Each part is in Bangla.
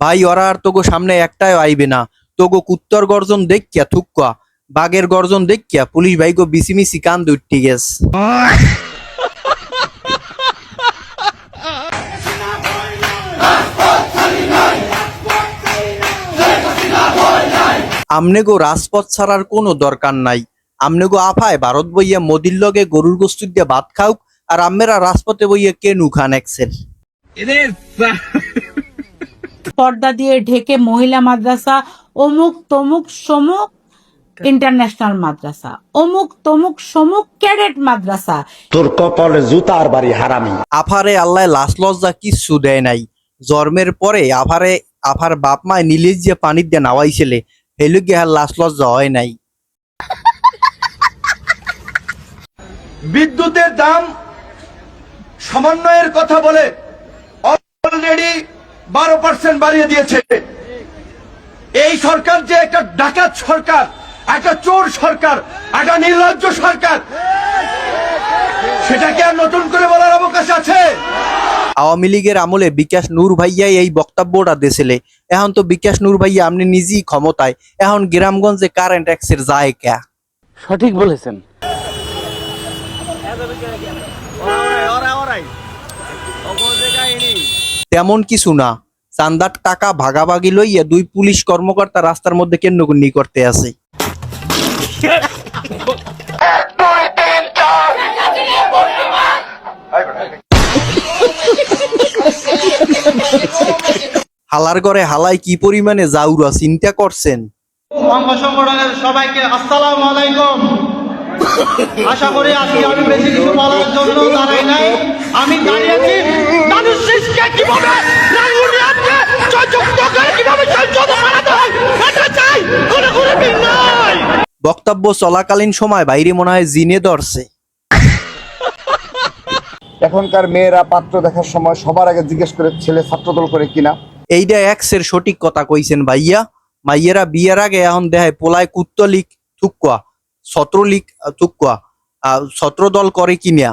ভাই ওরা আর তোগো সামনে একটাও আইবে না। তোগো কুত্তর গর্জন দেখিয়া থুক্কা, বাঘের গর্জন দেখিয়া পুলিশ ভাইগো বিসিমিসি কান দুইটি গেছ। আমনেগো রাজপথ ছাড়ার কোনো দরকার নাই। আমনেগো আফায় ভারত বইয়া মোদির লগে গরুর গোস্ত দিয়ে ভাত খাওক, আর আমেরা রাজপথে বইয়া কেনু খান এক্সেল। পর্দা দিয়ে ঢেকে মহিলা মাদ্রাসা, অমুক তমুক সমুক ইন্টারন্যাশনাল মাদ্রাসা, অমুক তমুক সমুক ক্যাডেট মাদ্রাসা। তোর কপালে জুতার বাড়ি হারামি। আফারে আল্লাহ লাশ লজ্জা কিচ্ছু দেয় নাই। জন্মের পরে আফার বাপ মায় নিলিজ যে পানি দিয়ে নাওয়াইছিলে, হেলু গিয়ে আর লাশ লজ্জা হয় নাই। বিদ্যুতের দাম সমন্বয়ের কথা বলে অলরেডি 12% বাড়িয়ে দিয়েছে। এই সরকার যে একটা ডাকাত সরকার, একটা চোর সরকার, একটা নির্লজ্জ সরকার, সেটাকে আর নতুন করে বলার অবকাশ আছে? আওয়ামী লীগের আমলে বিকাশ নূর ভাইয়াই এই বক্তব্যটা দিয়েছিলে। এখন তো বিকাশ নূর ভাইয়া আপনি নিজেই ক্ষমতায়, এখন গ্রামগঞ্জে কারেন্ট ট্যাক্সের যায় কে? সঠিক বলেছেন। তেমন কিছু না, চান্দার টাকা ভাগাভাগি লইয়া দুই পুলিশ কর্মকর্তা রাস্তার মধ্যে কেন্দ্রগুন্নি করতে আছে। হালার ঘরে হালাই কি পরিমাণে জাউরা চিন্তা করছেন? অঙ্গ সংগঠনের সবাইকে আসসালামু আলাইকুম। আশা করি আজকে আমি বেশি কিছু বলার জন্য দাঁড়াই নাই। আমি দাঁড়িয়েছি মানুষ শিশকে কিভাবে রাজনীতিতে যুক্ত করে কিভাবে সংসদে পাঠাতে হয় এটা চাই, কোনো কোনো নাই। বক্তব্য চলাকালীন সময় বাইরে মনে হয় জিনে ধরছে। এখনকার মেয়েরা পাত্র দেখার সময় সবার আগে জিজ্ঞেস করে ছেলে ছাত্রদল করে কিনা। এইটা এক্সের সঠিক কথা কইছেন ভাইয়া। মাইয়েরা বিয়ের আগে এখন দেখায় পোলায় কুত্তলিক থুক্কা, ছত্রলিক থুক্কা, ছত্রদল করে কিনা।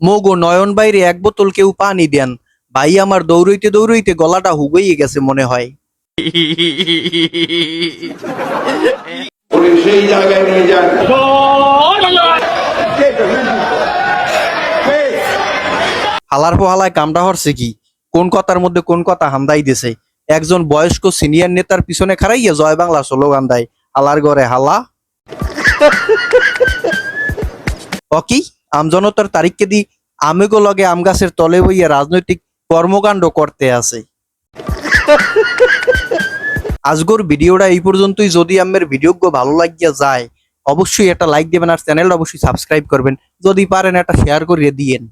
মোগো নয়ন বাইরে এক বোতল কেউ পানি দেন। ভাই আমার দৌড়ইতে দৌড়ইতে গলাটা হুগইয়ে গেছে মনে হয়। সেই জায়গায় নিয়ে যান। হালার পোহালায় কামড়া হরছে কি, কোন কথার মধ্যে কোন কথা হামদাই দিছে। একজন বয়স্ক সিনিয়র নেতার পিছনে খাড়াইয়া জয় বাংলা স্লোগান দেয়। হালার ঘরে হালা অকি আমজনতার তারিখকে দি আমেগো লগে আম গাছের তলে বইয়া রাজনৈতিক কর্মকাণ্ড করতে আছে। আজগর ভিডিওটা এই পর্যন্তই। যদি আমার ভিডিও ভালো লাগিয়া যায় অবশ্যই একটা লাইক দিবেন, আর চ্যানেলটা অবশ্যই সাবস্ক্রাইব করবেন। যদি পারেন একটা শেয়ার করিয়ে দিয়েন।